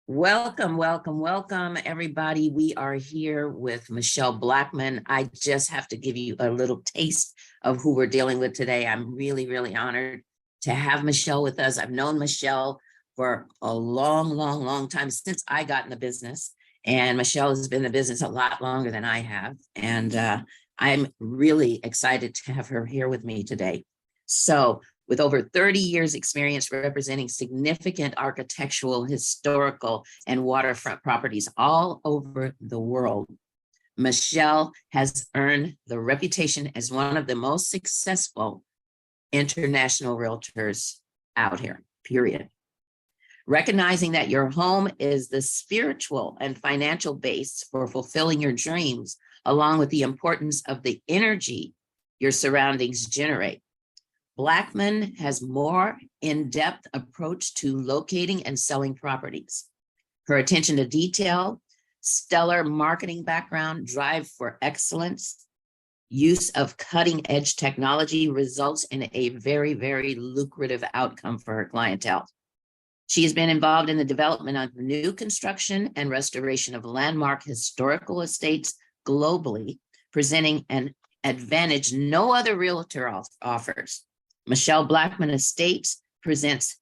Welcome, welcome, welcome, everybody. We are here with Michele Blackmon. I just have to give you a little taste of who we're dealing with today. I'm really, really honored to have Michele with us. I've known Michele for a long, long, long time, since I got in the business. And Michele has been in the business a lot longer than I have. And I'm really excited to have her here with me today. So, with over 30 years experience representing significant architectural, historical, and waterfront properties all over the world, Michele has earned the reputation as one of the most successful international realtors out here, period. Recognizing that your home is the spiritual and financial base for fulfilling your dreams, along with the importance of the energy your surroundings generate. Blackmon has more in-depth approach to locating and selling properties. Her attention to detail, stellar marketing background, drive for excellence, use of cutting-edge technology results in a very, very lucrative outcome for her clientele. She has been involved in the development of new construction and restoration of landmark historical estates globally, presenting an advantage no other realtor offers. Michele Blackmon Estates presents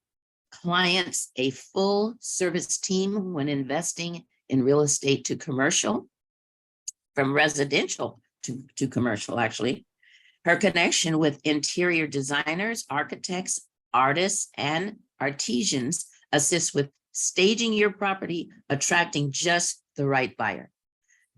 clients a full service team when investing in real estate to commercial, from residential to commercial, actually. Her connection with interior designers, architects, artists, and artisans assists with staging your property, attracting just the right buyer.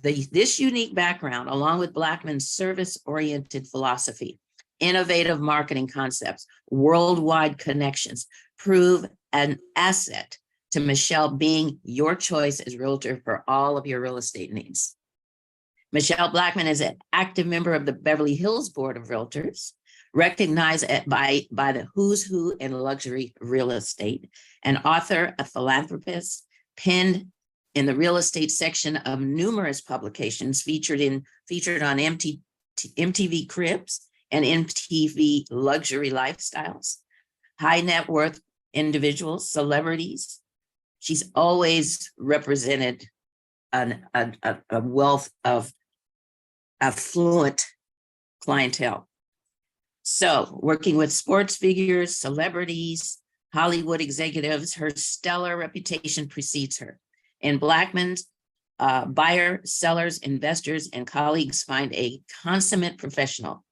This unique background, along with Blackmon's service-oriented philosophy, innovative marketing concepts, worldwide connections, prove an asset to Michele being your choice as realtor for all of your real estate needs. Michele Blackmon is an active member of the Beverly Hills Board of Realtors, recognized by the who's who in luxury real estate, an author, a philanthropist, penned in the real estate section of numerous publications featured on MTV Cribs and MTV Luxury Lifestyles, high net worth individuals, celebrities. She's always represented a wealth of affluent clientele. So, working with sports figures, celebrities, Hollywood executives, her stellar reputation precedes her. And Blackmon's buyer, sellers, investors, and colleagues find a consummate professional,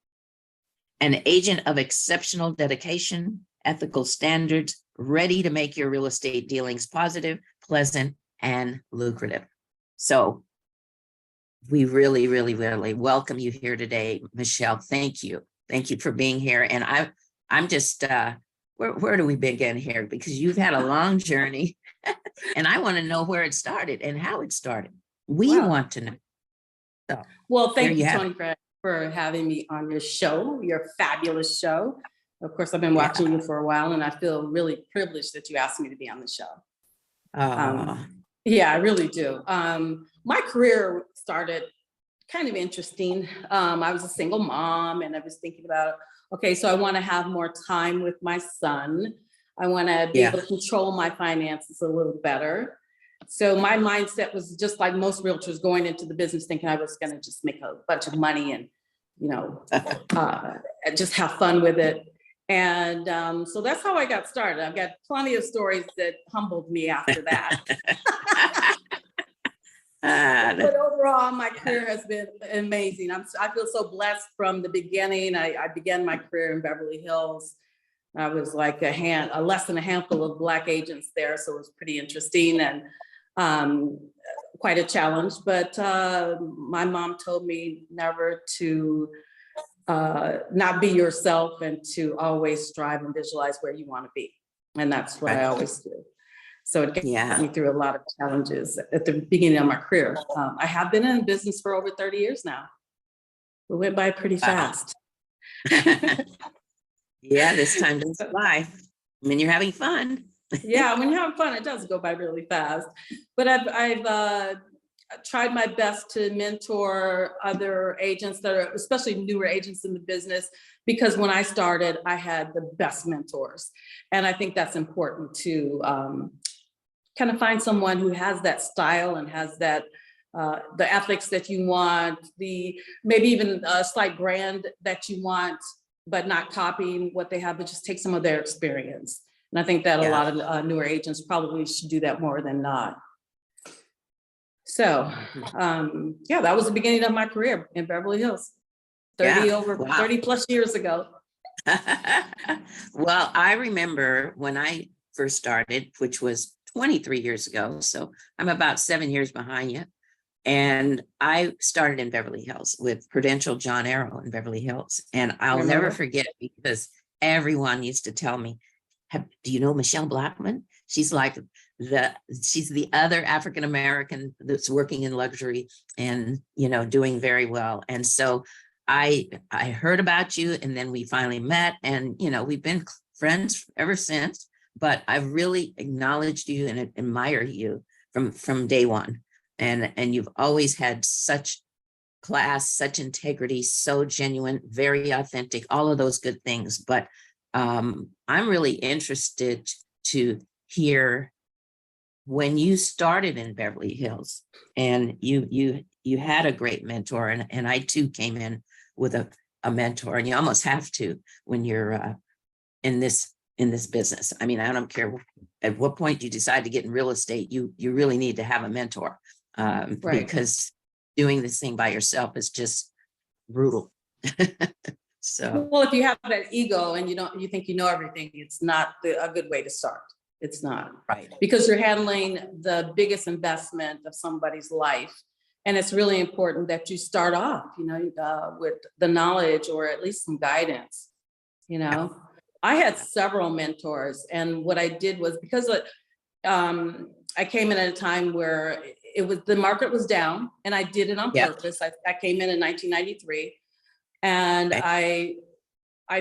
an agent of exceptional dedication, ethical standards, ready to make your real estate dealings positive, pleasant, and lucrative. So we really, really, really welcome you here today, Michele. Thank you. Thank you for being here. And I'm just, where do we begin here? Because you've had a long journey and I want to know where it started and how it started. We want to know. So, well, thank you, Toni, for having me on your show, your fabulous show. Of course, I've been watching you for a while, and I feel really privileged that you asked me to be on the show. Yeah, I really do. My career started kind of interesting. I was a single mom, and I was thinking about, okay, so I want to have more time with my son. I want to be able to control my finances a little better. So my mindset was just like most realtors going into the business thinking I was going to just make a bunch of money and, just have fun with it. And so that's how I got started. I've got plenty of stories that humbled me after that. But overall, my career has been amazing. I feel so blessed from the beginning. I began my career in Beverly Hills. I was like less than a handful of Black agents there, so it was pretty interesting and quite a challenge. But my mom told me never to not be yourself and to always strive and visualize where you want to be. And that's what I always do. So it got me through a lot of challenges at the beginning of my career. I have been in business for over 30 years now. It went by pretty fast. Yeah, this time doesn't fly. I mean, you're having fun. Yeah, when you're having fun, it does go by really fast. But I've tried my best to mentor other agents that are, especially newer agents in the business, because when I started, I had the best mentors. And I think that's important to kind of find someone who has that style and has that the ethics that you want, the maybe even a slight brand that you want, but not copying what they have, but just take some of their experience. And I think that a lot of newer agents probably should do that more than not. So yeah, that was the beginning of my career in Beverly Hills, 30 plus years ago. Well, I remember when I first started, which was 23 years ago. So I'm about 7 years behind you. And I started in Beverly Hills with Prudential John Arrow in Beverly Hills. And I'll never forget, because everyone used to tell me, do you know Michele Blackmon? She's like she's the other African-American that's working in luxury and, you know, doing very well. And so I heard about you, and then we finally met, and, you know, we've been friends ever since, but I've really acknowledged you and admire you from day one. And you've always had such class, such integrity, so genuine, very authentic, all of those good things. But I'm really interested to hear when you started in Beverly Hills, and you had a great mentor, and I too came in with a mentor, and you almost have to when you're in this business. I mean, I don't care at what point you decide to get in real estate, you really need to have a mentor, because doing this thing by yourself is just brutal. So, well, if you have that ego and you think you know everything, it's not a good way to start. It's not, right, because you're handling the biggest investment of somebody's life. And it's really important that you start off, with the knowledge or at least some guidance. I had several mentors, and what I did was, because I came in at a time where the market was down, and I did it on purpose. I came in 1993, and I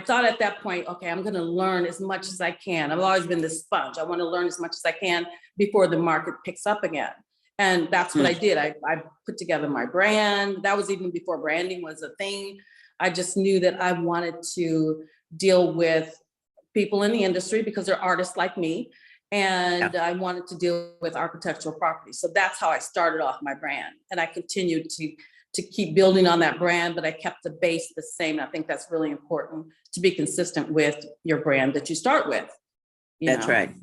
thought at that point, okay, I'm going to learn as much as I can. I've always been this sponge. I want to learn as much as I can before the market picks up again. And that's what I did. I put together my brand. That was even before branding was a thing. I just knew that I wanted to deal with people in the industry because they're artists like me. And I wanted to deal with architectural property. So that's how I started off my brand. And I continued to keep building on that brand, but I kept the base the same. I think that's really important, to be consistent with your brand that you start with. That's right.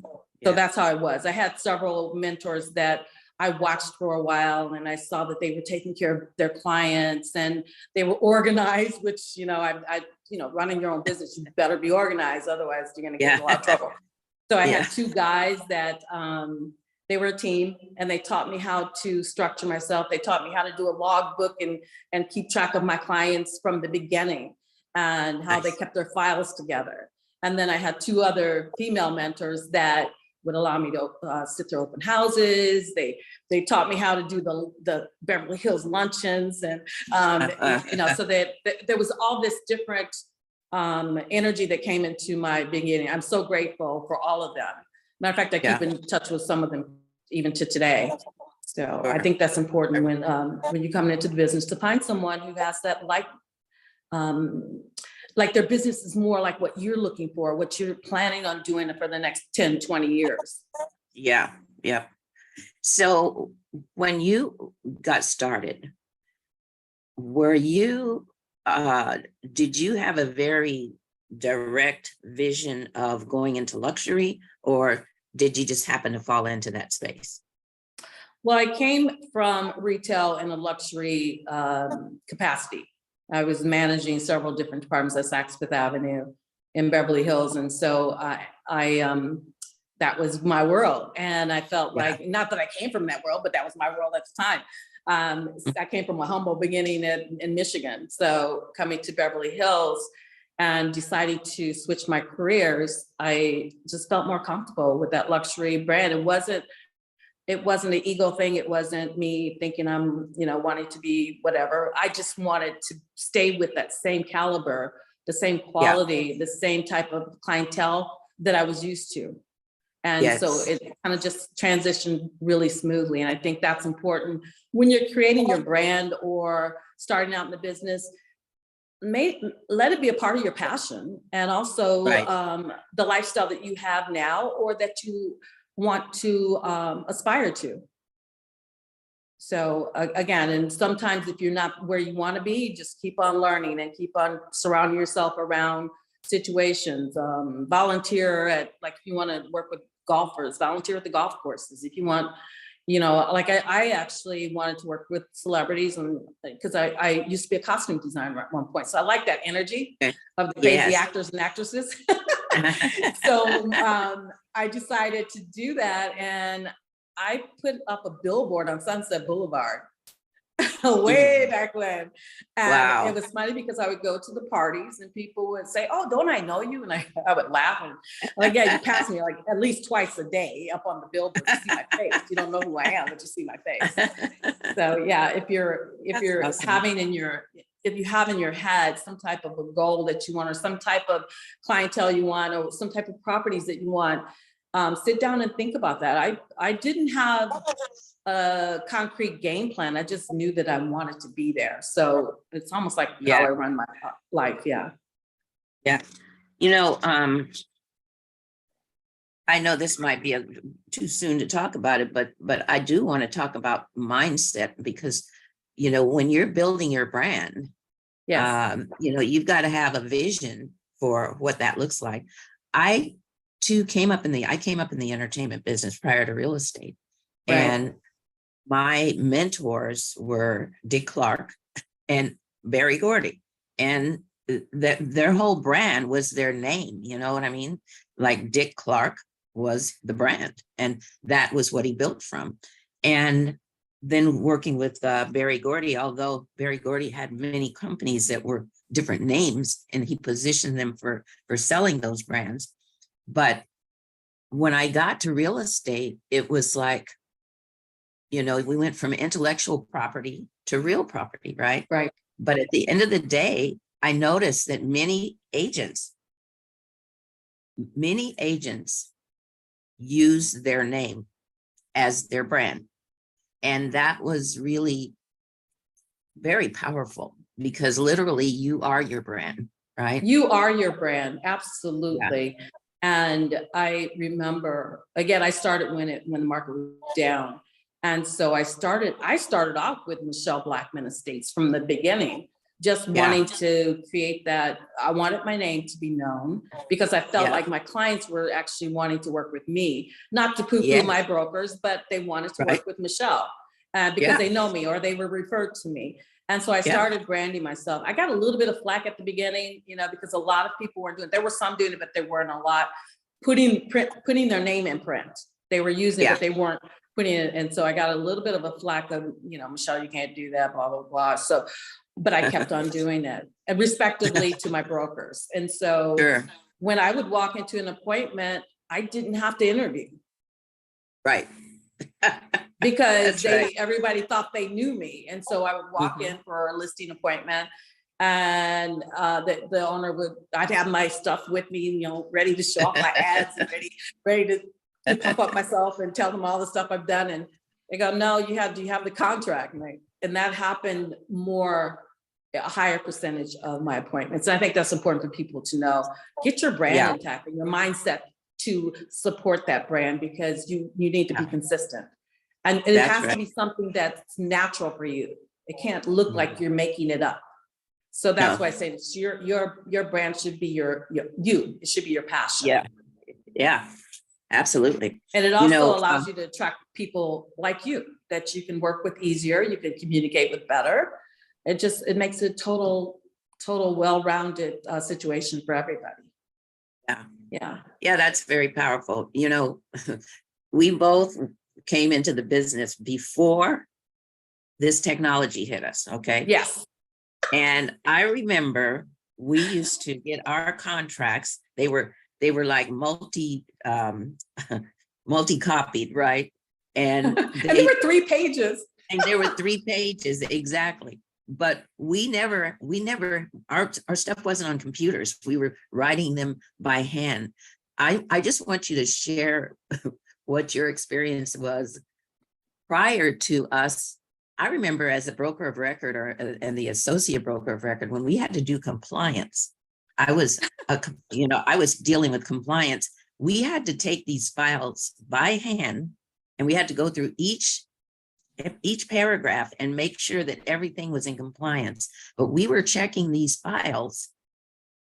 So that's how I was. I had several mentors that I watched for a while, and I saw that they were taking care of their clients and they were organized, which, running your own business, you better be organized. Otherwise you're going to get in a lot of trouble. So I had two guys that, they were a team, and they taught me how to structure myself. They taught me how to do a log book and keep track of my clients from the beginning, and how they kept their files together. And then I had two other female mentors that would allow me to sit through open houses. They taught me how to do the Beverly Hills luncheons, and so that there was all this different energy that came into my beginning. I'm so grateful for all of them. Matter of fact, I keep in touch with some of them even to today. So I think that's important when you're coming into the business, to find someone who has that like their business is more like what you're looking for, what you're planning on doing for the next 10, 20 years. Yeah. So when you got started, did you have a very direct vision of going into luxury, or did you just happen to fall into that space? Well, I came from retail in a luxury capacity. I was managing several different departments at Saks Fifth Avenue in Beverly Hills. And so I that was my world. And I felt like, not that I came from that world, but that was my world at the time. I came from a humble beginning in Michigan. So coming to Beverly Hills and deciding to switch my careers, I just felt more comfortable with that luxury brand. It wasn't an ego thing. It wasn't me thinking I'm, wanting to be whatever. I just wanted to stay with that same caliber, the same quality, the same type of clientele that I was used to. And so it kind of just transitioned really smoothly. And I think that's important when you're creating your brand or starting out in the business. Let it be a part of your passion, and also the lifestyle that you have now, or that you want to aspire to. So again, and sometimes if you're not where you want to be, just keep on learning and keep on surrounding yourself around situations. Volunteer at, like, if you want to work with golfers, volunteer at the golf courses. If you want, like I actually wanted to work with celebrities, and because I used to be a costume designer at one point. So I like that energy of the crazy actors and actresses. So I decided to do that, and I put up a billboard on Sunset Boulevard way back when. And it was funny because I would go to the parties and people would say, "Oh, don't I know you?" And I would laugh, and like, yeah, you pass me like at least twice a day up on the billboard to see my face. You don't know who I am, but you see my face. So yeah, if you're awesome. if you have in your head some type of a goal that you want, or some type of clientele you want, or some type of properties that you want, sit down and think about that. I didn't have a concrete game plan. I just knew that I wanted to be there. So it's almost like how I run my life. Yeah. Yeah. I know this might be too soon to talk about it, but I do want to talk about mindset, because, when you're building your brand, you've got to have a vision for what that looks like. I came up in the entertainment business prior to real estate. Right. And my mentors were Dick Clark and Barry Gordy, and their whole brand was their name. You know what I mean? Like Dick Clark was the brand, and that was what he built from. And then working with Barry Gordy, although Barry Gordy had many companies that were different names, and he positioned them for selling those brands. But when I got to real estate, it was like, we went from intellectual property to real property, right? Right. But at the end of the day, I noticed that many agents use their name as their brand. And that was really very powerful, because literally you are your brand, right? You are your brand. Absolutely. Yeah. And I remember, again, I started when the market was down. And so I started off with Michele Blackmon Estates from the beginning, just wanting to create that. I wanted my name to be known, because I felt like my clients were actually wanting to work with me, not to poo-poo my brokers, but they wanted to work with Michele because they know me, or they were referred to me. And so I started branding myself. I got a little bit of flack at the beginning, because a lot of people weren't doing it. There were some doing it, but there weren't a lot putting their name in print. They were using it, but they weren't putting it. And so I got a little bit of a flack of, Michele, you can't do that, blah, blah, blah. So, but I kept on doing it, and respectively to my brokers. And so when I would walk into an appointment, I didn't have to interview. Right. Because everybody thought they knew me. And so I would walk in for a listing appointment, and the owner I'd have my stuff with me, ready to show off my ads and ready to pump up myself and tell them all the stuff I've done. And they go, "No, do you have the contract?" And that happened a higher percentage of my appointments. And I think that's important for people to know. Get your brand intact and your mindset to support that brand, because you need to be consistent. And it has to be something that's natural for you. It can't look like you're making it up. So that's why I say it's your brand should be your it should be your passion. Yeah, absolutely. And it also allows you to attract people like you that you can work with easier, you can communicate with better. It makes a total well-rounded situation for everybody. Yeah, that's very powerful. We both came into the business before this technology hit us. Okay. Yes. And I remember we used to get our contracts. They were like multi-copied, right? And they were 3 pages. And there were 3 pages, exactly. But we never, our stuff wasn't on computers. We were writing them by hand. I just want you to share what your experience was prior to us. I remember as a broker of record and the associate broker of record, when we had to do compliance, I was dealing with compliance we had to take these files by hand, and we had to go through each paragraph and make sure that everything was in compliance. But we were checking these files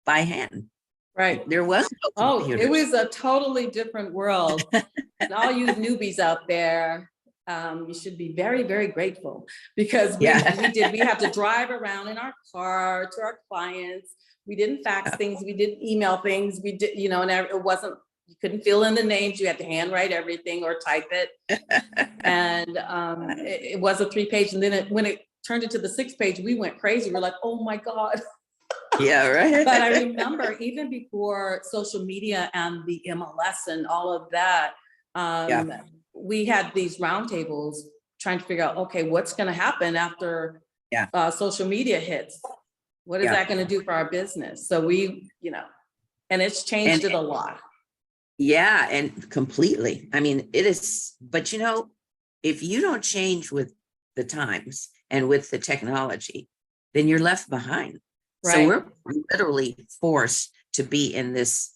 by hand. Right. There was no Oh, computers. it was a totally different world. And all you newbies out there, you should be very, very grateful, because we had to drive around in our car to our clients. We didn't fax things, we didn't email things, we did, you know, and it wasn't, you couldn't fill in the names, you had to handwrite everything or type it. And it was a 3-page, and then when it turned into the 6-page, we went crazy. We're like, oh my God. Yeah, right. But I remember even before social media and the MLS and all of that, we had these roundtables trying to figure out, okay, what's going to happen after social media hits? What is that going to do for our business? So we, you know, and it's changed it a lot. Yeah, and completely. I mean, it is, but you know, if you don't change with the times and with the technology, then you're left behind. Right. So we're literally forced to be in this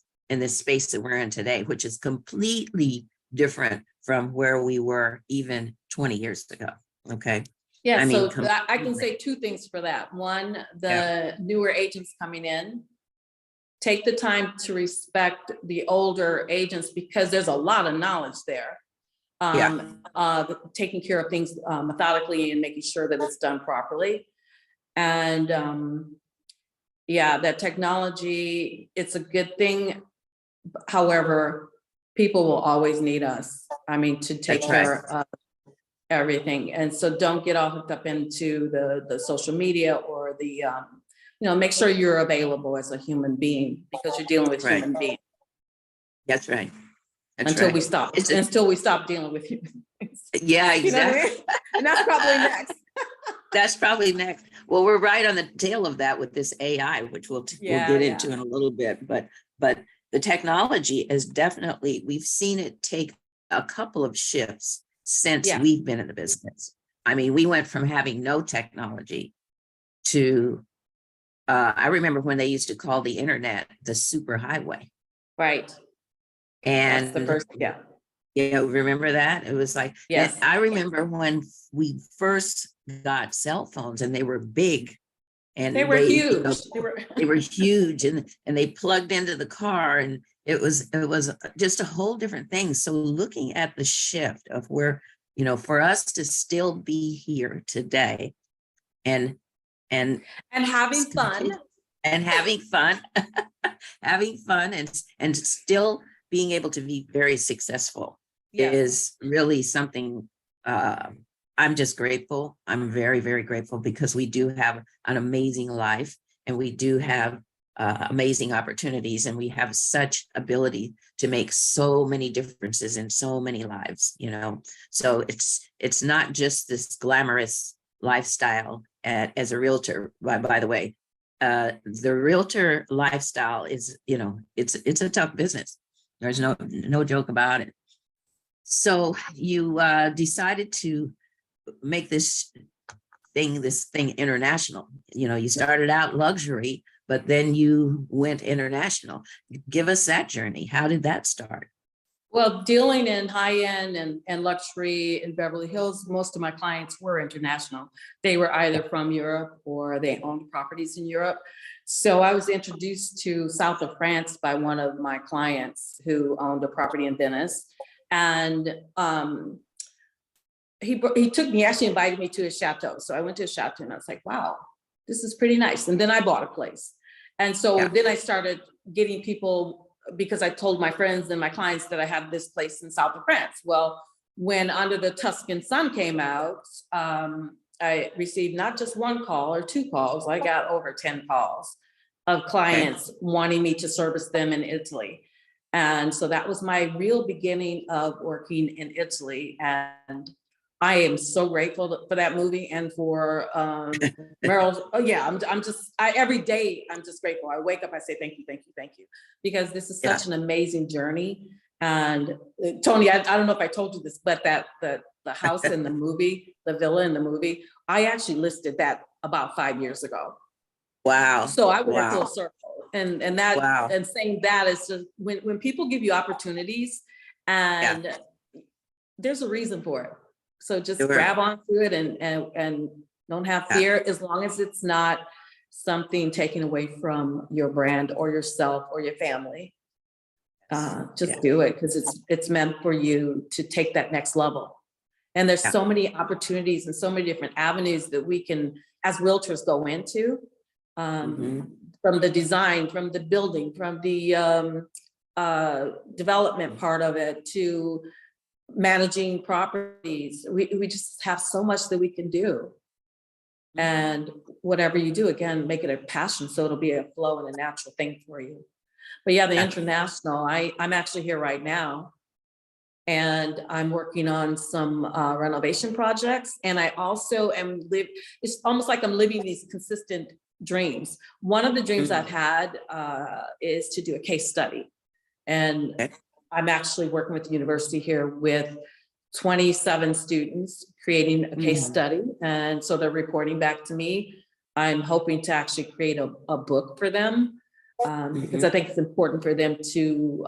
space that we're in today, which is completely different from where we were even 20 years ago. Okay. Yeah, so I can say 2 things for that. One, the newer agents coming in, take the time to respect the older agents, because there's a lot of knowledge there. Taking care of things methodically and making sure that it's done properly. And that technology, it's a good thing. However, people will always need us. I mean, to take care of everything. And so don't get all hooked up into the social media or the, you know, make sure you're available as a human being, because you're dealing with human beings. That's right. Until we stop dealing with human beings. Yeah, exactly. You know what I mean? And that's probably next. That's probably next. Well, we're right on the tail of that with this AI, which we'll get into in a little bit. But the technology is definitely, we've seen it take a couple of shifts since we've been in the business. I mean, we went from having no technology to, I remember when they used to call the internet the super highway. Right. And that's the first, remember that? It was like, I remember when we first got cell phones, and they were big, and they were huge. You know, they were huge, and they plugged into the car, and it was just a whole different thing. So looking at the shift of where, you know, for us to still be here today and having fun and having fun, and still being able to be very successful is really something. I'm just grateful. I'm very, very grateful, because we do have an amazing life, and we do have amazing opportunities, and we have such ability to make so many differences in so many lives, you know. So it's not just this glamorous lifestyle as a realtor. By the way, the realtor lifestyle is, you know, it's a tough business. There's no joke about it. So you decided to make this thing international. You know, you started out luxury, but then you went international. Give us that journey. How did that start? Well, dealing in high-end and luxury in Beverly Hills, most of my clients were international. They were either from Europe or they owned properties in Europe. So I was introduced to south of France by one of my clients who owned a property in Venice. And he took me, actually invited me to his chateau. So I went to his chateau, and I was like, wow, this is pretty nice. And then I bought a place. And so then I started getting people, because I told my friends and my clients that I had this place in south of France. Well, when Under the Tuscan Sun came out, I received not just 1 call or 2 calls. I got over 10 calls of clients wanting me to service them in Italy. And so that was my real beginning of working in Italy. And I am so grateful for that movie and for Meryl. Oh yeah, every day I'm just grateful. I wake up, I say, thank you, thank you, thank you. Because this is such an amazing journey. And Toni, I don't know if I told you this, but that the house in the movie, the villa in the movie, I actually listed that about 5 years ago. Wow. So I went full circle. And that, Wow. and saying that is just, when people give you opportunities and there's a reason for it. So just grab onto it and don't have fear, as long as it's not something taken away from your brand or yourself or your family. Just do it, because it's meant for you to take that next level. And there's so many opportunities and so many different avenues that we can, as realtors, go into, from the design, from the building, from the development part of it, to managing properties. We just have so much that we can do. And whatever you do, again, make it a passion, so it'll be a flow and a natural thing for you. But yeah, the international, I'm actually here right now, and I'm working on some renovation projects. And I also it's almost like I'm living these consistent dreams. One of the dreams I've had is to do a case study. And I'm actually working with the university here with 27 students creating a case study. And so they're reporting back to me. I'm hoping to actually create a book for them, because I think it's important for them to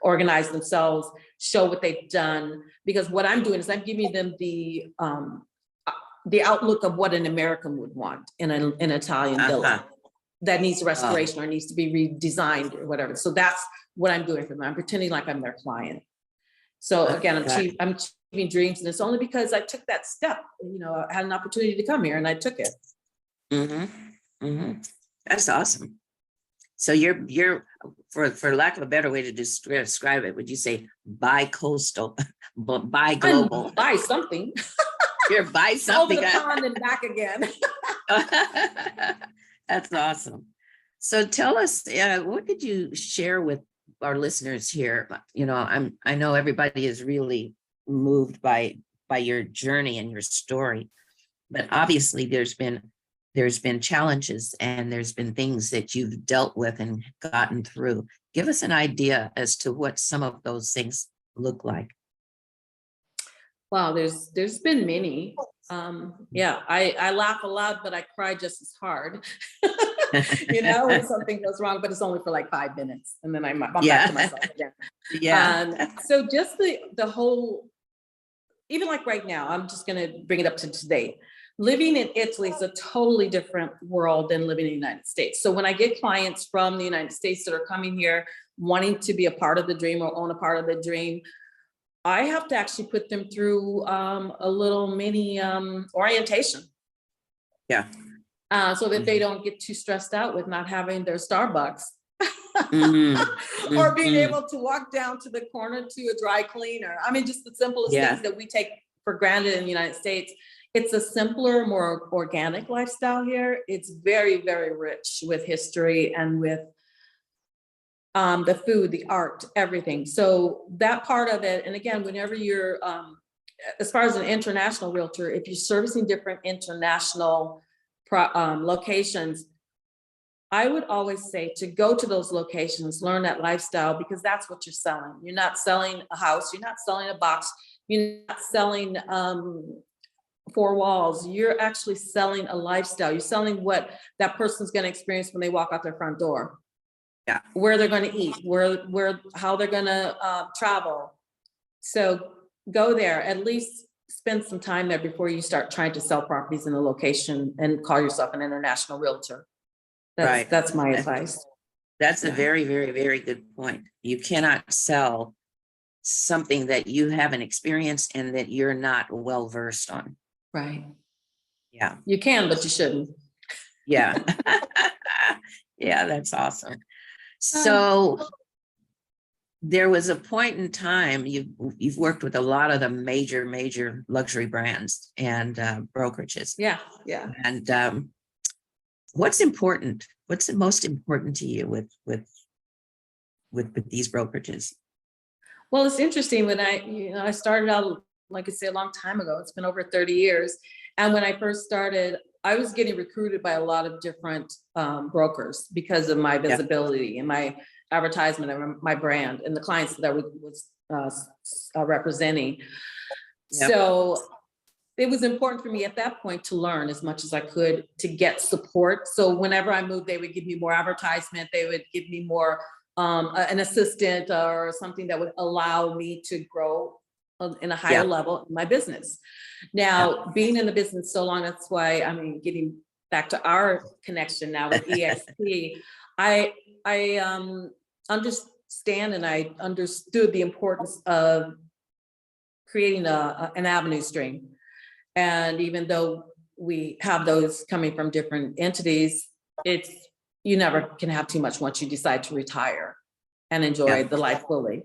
organize themselves, show what they've done. Because what I'm doing is I'm giving them the outlook of what an American would want in an Italian villa that needs restoration or needs to be redesigned or whatever. So that's what I'm doing for them. I'm pretending like I'm their client. So again, I'm achieving dreams, and it's only because I took that step. You know, I had an opportunity to come here and I took it. That's awesome. So you're for lack of a better way to describe it, would you say bi-coastal, bi-global? Buy something. You're buy something. Over the pond and back again. That's awesome. So tell us, what could you share with our listeners here? You know, I know everybody is really moved by your journey and your story, but obviously there's been challenges and there's been things that you've dealt with and gotten through. Give us an idea as to what some of those things look like. Wow, there's been many. I laugh a lot, but I cry just as hard. You know, when something goes wrong, but it's only for like 5 minutes, and then I'm back to myself again. So just the whole, even like right now, I'm just gonna bring it up to today. Living in Italy is a totally different world than living in the United States. So when I get clients from the United States that are coming here wanting to be a part of the dream or own a part of the dream, I have to actually put them through a little mini orientation. So that they don't get too stressed out with not having their Starbucks or being able to walk down to the corner to a dry cleaner. I mean, just the simplest things that we take for granted in the United States. It's a simpler, more organic lifestyle here. It's very, very rich with history and with the food, the art, everything. So that part of it, and again, whenever you're, as far as an international realtor, if you're servicing different international locations, I would always say to go to those locations, learn that lifestyle, because that's what you're selling. You're not selling a house, you're not selling a box, you're not selling 4 walls. You're actually selling a lifestyle. You're selling what that person's going to experience when they walk out their front door. Where they're going to eat, how they're going to travel. So go there, at least spend some time there before you start trying to sell properties in a location and call yourself an international realtor. That's my advice. That's a very, very, very good point. You cannot sell something that you haven't experienced and that you're not well versed on. Right. Yeah. You can, but you shouldn't. Yeah. Yeah, that's awesome. So there was a point in time, you've worked with a lot of the major luxury brands and brokerages. Yeah. And what's important? What's the most important to you with these brokerages? Well, it's interesting. When I started out, like I say, a long time ago. It's been over 30 years. And when I first started, I was getting recruited by a lot of different brokers because of my visibility and my advertisement and my brand and the clients that I was representing. So it was important for me at that point to learn as much as I could to get support. So whenever I moved, they would give me more advertisement. They would give me more, an assistant or something that would allow me to grow in a higher level in my business. Now, being in the business so long, that's why, I mean, getting back to our connection now with EXP, I understand and I understood the importance of creating an avenue stream. And even though we have those coming from different entities, you never can have too much once you decide to retire and enjoy the life fully.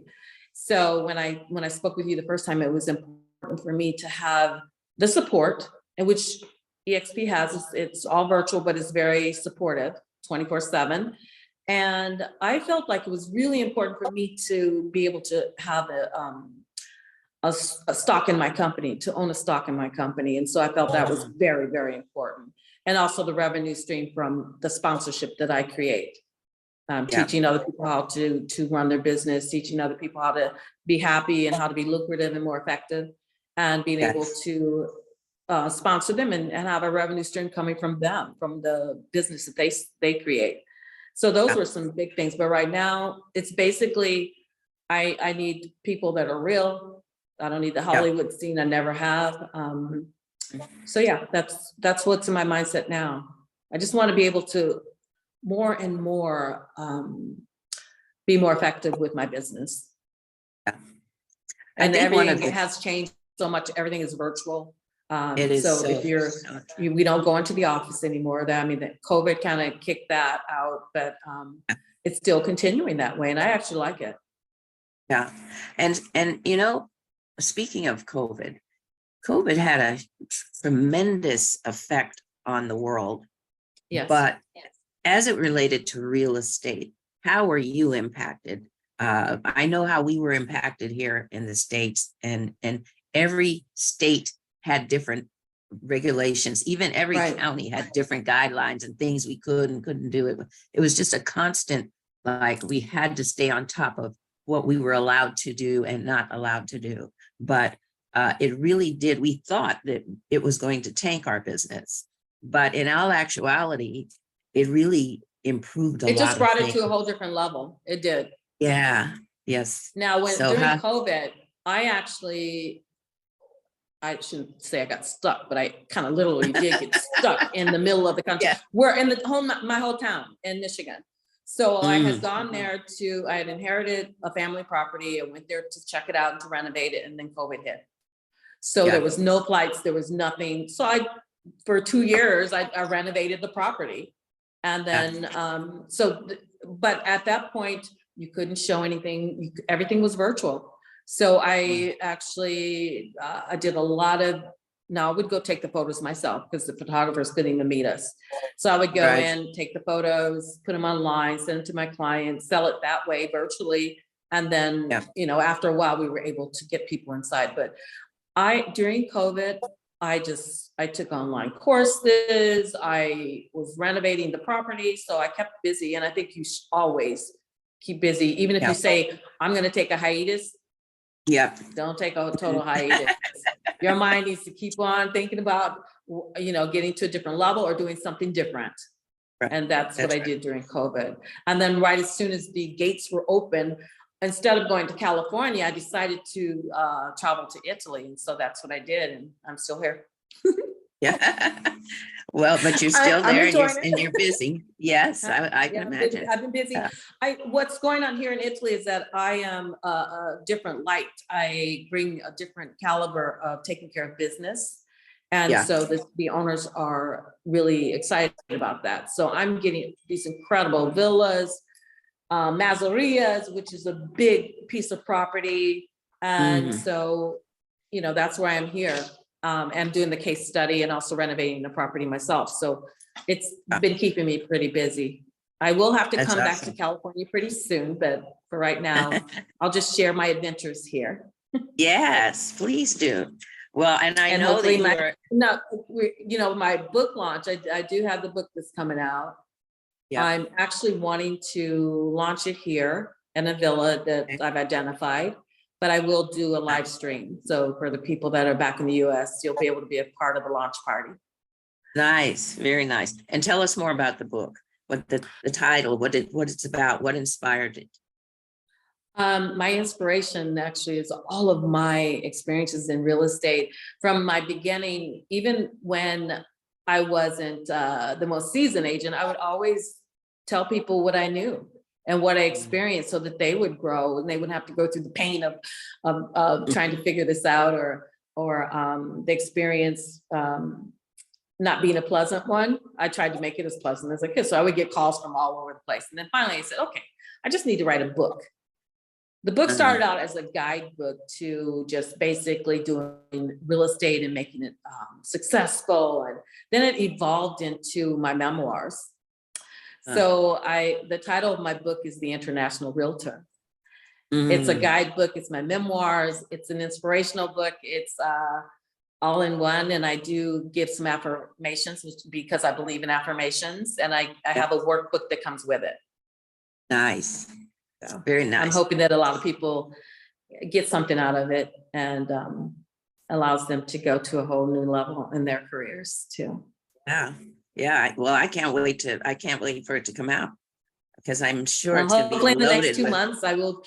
So when I spoke with you the first time, it was important for me to have the support, in which EXP has. It's all virtual, but it's very supportive, 24/7. And I felt like it was really important for me to be able to have a stock in my company, to own a stock in my company. And so I felt that was very, very important. And also the revenue stream from the sponsorship that I create. Teaching other people how to run their business, teaching other people how to be happy and how to be lucrative and more effective, and being able to sponsor them and have a revenue stream coming from them, from the business that they create. So those were some big things. But right now, it's basically, I need people that are real. I don't need the Hollywood scene. I never have. So yeah, that's what's in my mindset now. I just want to be able to more and more be more effective with my business. And everything has changed so much. Everything is virtual. It is so if we don't go into the office anymore. I mean, that COVID kind of kicked that out, but it's still continuing that way, and I actually like it. Yeah, and you know, speaking of COVID had a tremendous effect on the world. Yes. But as it related to real estate, how were you impacted? I know how we were impacted here in the States, and every state had different regulations. Even every county had different guidelines and things we could and couldn't do. It was just a constant, like, we had to stay on top of what we were allowed to do and not allowed to do. But it really did. We thought that it was going to tank our business, but in all actuality, it really improved a lot. It just brought it to a whole different level. It did. Yeah. Yes. Now, during COVID, I shouldn't say I got stuck, but I kind of literally did get stuck in the middle of the country. We're in my whole town in Michigan. So I had gone there I had inherited a family property. I went there to check it out and to renovate it, and then COVID hit. So there was no flights, there was nothing. So for 2 years, I renovated the property. And then, but at that point, you couldn't show anything. Everything was virtual. So I actually, I did a lot of, now I would go take the photos myself because the photographers couldn't even meet us. So I would go in, take the photos, put them online, send them to my clients, sell it that way virtually. And then, you know, after a while, we were able to get people inside. But during COVID, I took online courses. I was renovating the property. So I kept busy. And I think you should always keep busy. Even if you say, I'm going to take a hiatus. Don't take a total hiatus. Your mind needs to keep on thinking about, you know, getting to a different level or doing something different. And that's what I did during COVID. And then right as soon as the gates were open, instead of going to California, I decided to travel to Italy. And so that's what I did. And I'm still here. Well, but you're still there and you're busy. Yes, I can imagine. I've been busy. What's going on here in Italy is that I am a different light. I bring a different caliber of taking care of business. And so the owners are really excited about that. So I'm getting these incredible villas, Mazzarias, which is a big piece of property. And so, you know, that's why I'm here. I'm doing the case study and also renovating the property myself. So it's been keeping me pretty busy. I will have to come back to California pretty soon, but for right now, I'll just share my adventures here. Yes, please do. Well, and I know that my book launch, I do have the book that's coming out. I'm actually wanting to launch it here in a villa that I've identified. but I will do a live stream. So for the people that are back in the US, you'll be able to be a part of the launch party. Nice, very nice. And tell us more about the book, what the title, what it's about, what inspired it. My inspiration actually is all of my experiences in real estate from my beginning. Even when I wasn't the most seasoned agent, I would always tell people what I knew and what I experienced so that they would grow and they wouldn't have to go through the pain of trying to figure this out, or the experience not being a pleasant one. I tried to make it as pleasant as I could. So I would get calls from all over the place. And then finally I said, okay, I just need to write a book. The book started out as a guidebook to just basically doing real estate and making it successful. And then it evolved into my memoirs. So the title of my book is The International Realtor. It's a guidebook. It's my memoirs. It's an inspirational book. It's all in one. And I do give some affirmations because I believe in affirmations. And I have a workbook that comes with it. Nice. So very nice. I'm hoping that a lot of people get something out of it and allows them to go to a whole new level in their careers too. Yeah. Yeah. Well, I can't wait for it to come out, because I'm sure it's going to be hopefully in the next loaded 2 with- months, I will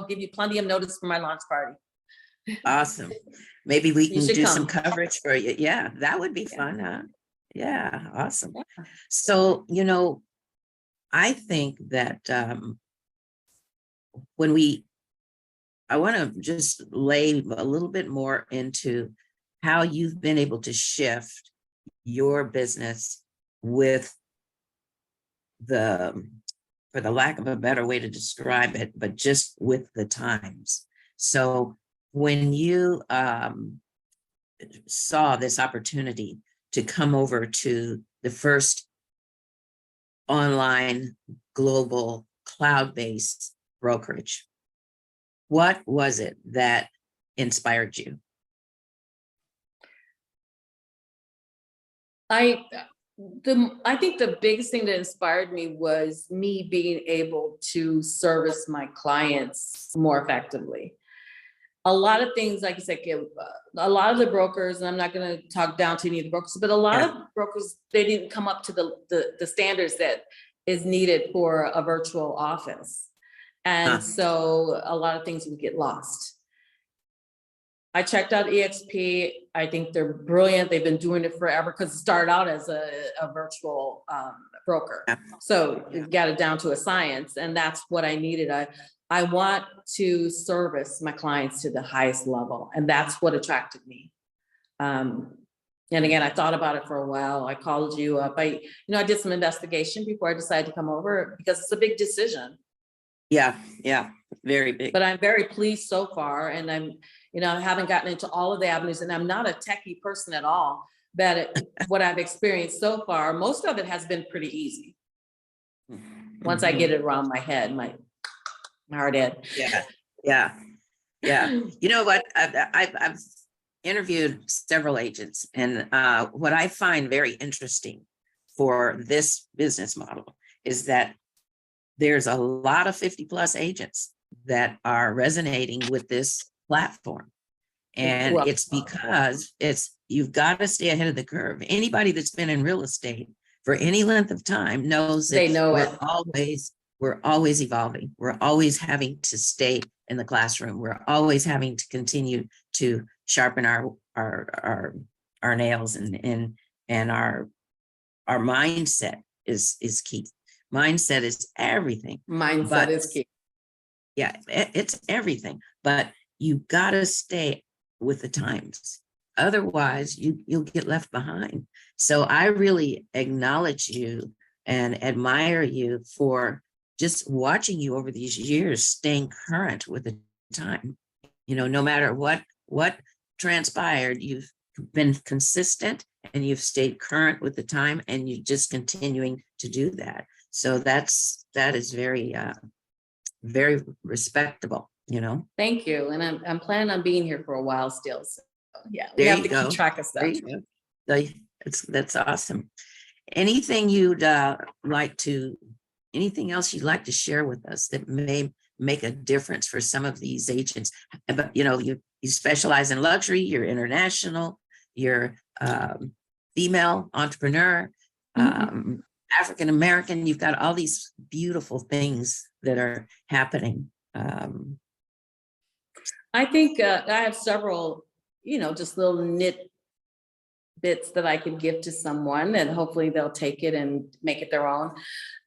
give you plenty of notice for my launch party. Awesome. Maybe we You can should do some come. coverage for you. Yeah, that would be fun, huh? Yeah, awesome. Yeah. So, I think that I want to just lay a little bit more into how you've been able to shift your business with for the lack of a better way to describe it, but just with the times. So when you saw this opportunity to come over to the first online global cloud-based brokerage, what was it that inspired you? I think the biggest thing that inspired me was me being able to service my clients more effectively. A lot of things, like I said, a lot of the brokers, and I'm not going to talk down to any of the brokers, but a lot of brokers, they didn't come up to the standards that is needed for a virtual office. And so a lot of things would get lost. I checked out EXP. I think they're brilliant. They've been doing it forever because it started out as a virtual broker. So it got it down to a science, and that's what I needed. I want to service my clients to the highest level, and that's what attracted me. And again, I thought about it for a while. I called you up. I did some investigation before I decided to come over because it's a big decision. Yeah, very big. But I'm very pleased so far, and I haven't gotten into all of the avenues, and I'm not a techie person at all. But what I've experienced so far, most of it has been pretty easy. Once I get it around my head, my hard head. Yeah. You know what? I've interviewed several agents, and what I find very interesting for this business model is that there's a lot of 50+ agents that are resonating with this platform. And it's because you've got to stay ahead of the curve. Anybody that's been in real estate for any length of time knows that we're always evolving. We're always having to stay in the classroom. We're always having to continue to sharpen our nails, and our mindset is key. Mindset is everything. Mindset is key. Yeah, it's everything. But you got to stay with the times. Otherwise, you'll get left behind. So I really acknowledge you and admire you for just watching you over these years, staying current with the time. No matter what transpired, you've been consistent and you've stayed current with the time, and you're just continuing to do that. So that is very, very respectable, Thank you. And I'm planning on being here for a while still. So yeah, we There have you to go. keep track of stuff. That's awesome. Anything else you'd like to share with us that may make a difference for some of these agents. But you specialize in luxury, you're international, you're female entrepreneur, African American. You've got all these beautiful things that are happening. I think I have several, just little nit bits that I could give to someone, and hopefully they'll take it and make it their own.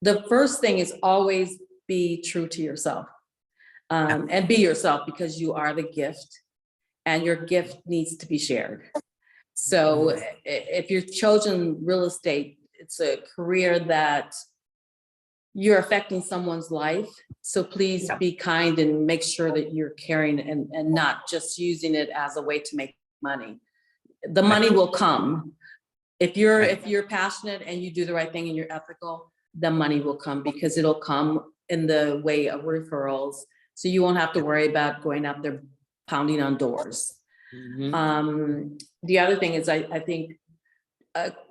The first thing is always be true to yourself, and be yourself, because you are the gift and your gift needs to be shared. So if you've chosen real estate, it's a career that you're affecting someone's life. So please be kind and make sure that you're caring and not just using it as a way to make money. The money will come. If you're passionate and you do the right thing and you're ethical, the money will come, because it'll come in the way of referrals. So you won't have to worry about going out there pounding on doors. The other thing is, I think,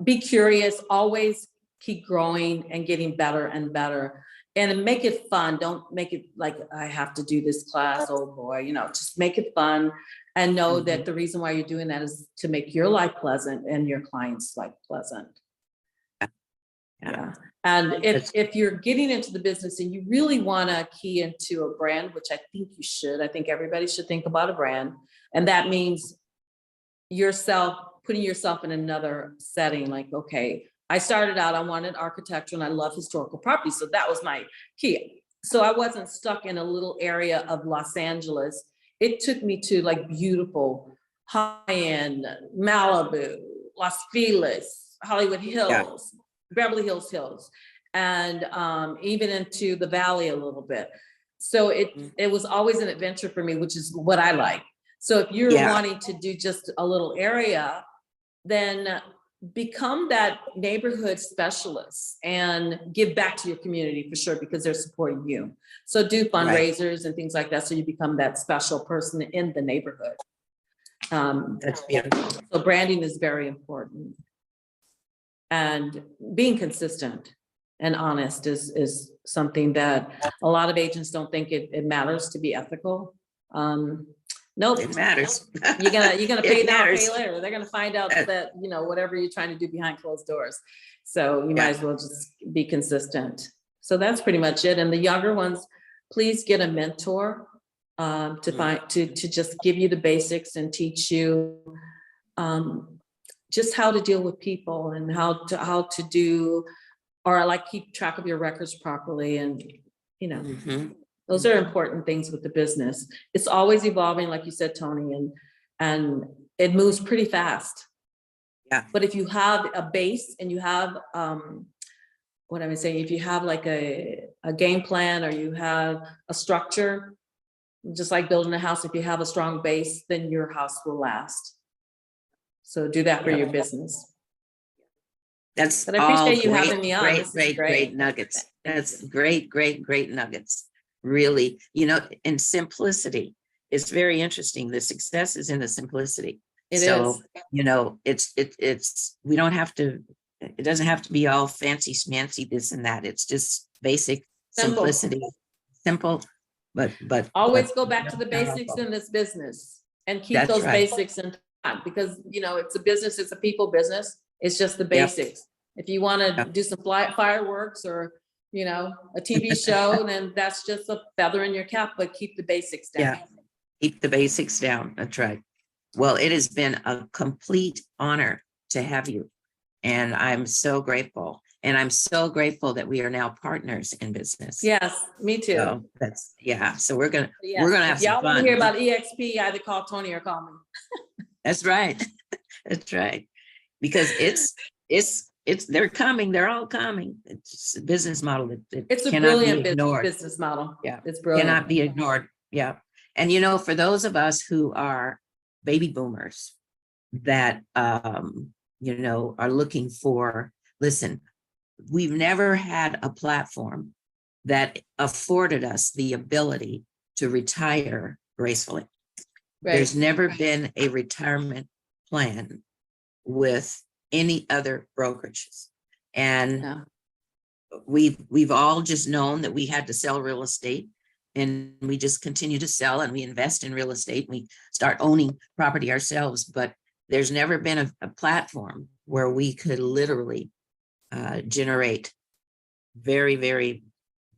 be curious, always keep growing and getting better and better, and make it fun. Don't make it like, I have to do this class, oh boy, just make it fun, and know that the reason why you're doing that is to make your life pleasant and your clients' life pleasant. Yeah. And if you're getting into the business and you really want to key into a brand, which I think you should, I think everybody should think about a brand. And that means putting yourself in another setting. Like, okay, I started out, I wanted architecture and I love historical property. So that was my key. So I wasn't stuck in a little area of Los Angeles. It took me to like beautiful, high-end Malibu, Las Feliz, Hollywood Hills, Beverly Hills, and even into the Valley a little bit. So it was always an adventure for me, which is what I like. So if you're wanting to do just a little area, then become that neighborhood specialist and give back to your community for sure, because they're supporting you. So do fundraisers and things like that, so you become that special person in the neighborhood. That's beautiful. So branding is very important. And being consistent and honest is something that a lot of agents don't think it matters to be ethical. Nope. It matters. You're gonna pay now, pay later. They're gonna find out that, whatever you're trying to do behind closed doors. So you might as well just be consistent. So that's pretty much it. And the younger ones, please get a mentor to just give you the basics and teach you just how to deal with people and how to do, or like keep track of your records properly. And, those are important things with the business. It's always evolving, like you said, Toni, and it moves pretty fast. Yeah. But if you have a base and you have, what am I saying? If you have like a game plan, or you have a structure, just like building a house, if you have a strong base, then your house will last. So do that for your business. But I appreciate you having me on. Great nuggets. That's great nuggets. Really, in simplicity, it's very interesting. The success is in the simplicity. It doesn't have to be all fancy schmancy, this and that. It's just basic simplicity, simple, but always go back to the basics in this business and keep those basics in time, because it's a business, it's a people business. It's just the basics. If you want to do some fireworks or a TV show, then that's just a feather in your cap, but keep the basics down. Yeah, keep the basics down. That's right. Well, it has been a complete honor to have you. And I'm so grateful. And I'm so grateful that we are now partners in business. Yes, me too. So so we're gonna have some fun. Y'all want to hear about EXP, either call Toni or call me. That's right. That's right. Because they're coming, they're all coming. It's a business model that it's a cannot brilliant be ignored. Business model. Yeah, it's brilliant. Cannot be ignored. Yeah. And for those of us who are baby boomers that are looking for, listen, we've never had a platform that afforded us the ability to retire gracefully. Right. There's never been a retirement plan with any other brokerages. And we've all just known that we had to sell real estate and we just continue to sell and we invest in real estate. We start owning property ourselves, but there's never been a platform where we could literally generate very, very,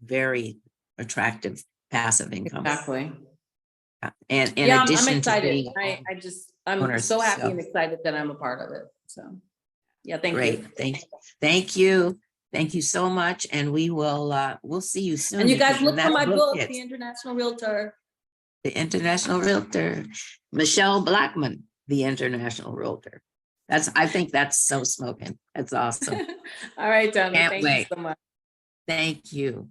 very attractive passive income. Exactly. And in Yeah, I'm addition to excited. being I'm owners, so happy so. and excited that I'm a part of it. So, yeah, thank you. Great, thank you. Thank you so much. And we'll see you soon. And you guys because look when for that my book, hits, The International Realtor. The International Realtor, Michele Blackmon, The International Realtor. I think that's so smoking. That's awesome. All right, Toni, Can't thank you wait. so much. Thank you.